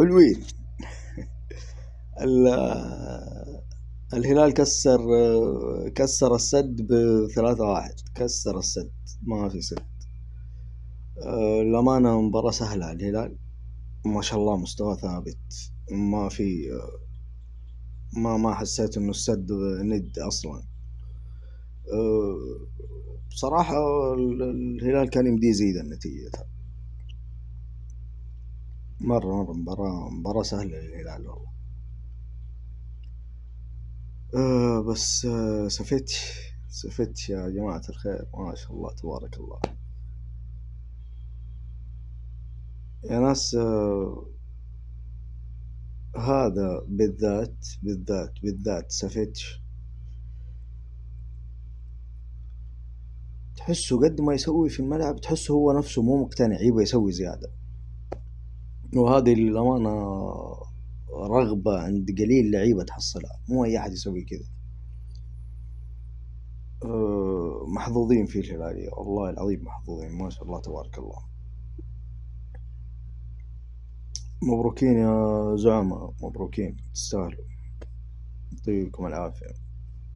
حلوين. الهلال كسر السد ب3-1، كسر السد، ما في سد. الأمانة مباراة سهلة على الهلال، ما شاء الله مستوى ثابت، ما في ما حسيت إنه السد ند أصلا. بصراحة الهلال كان يمديه يزيد النتيجة، مرة مباراة سهلة للهلال والله. بس سفت يا جماعة الخير، ما شاء الله تبارك الله يا ناس. هذا بالذات سفيتش، تحسه قد ما يسوي في الملعب تحسه هو نفسه مو مقتنع، يبغى يسوي زيادة. وهذه للأمانة رغبة عند قليل لعيبة تحصلها، مو أي أحد يسوي كذا. محظوظين في الهلالية والله العظيم، محظوظين ما شاء الله تبارك الله. مبروكين يا زعماء، مبروكين، تستاهلوا، يعطيكم العافية.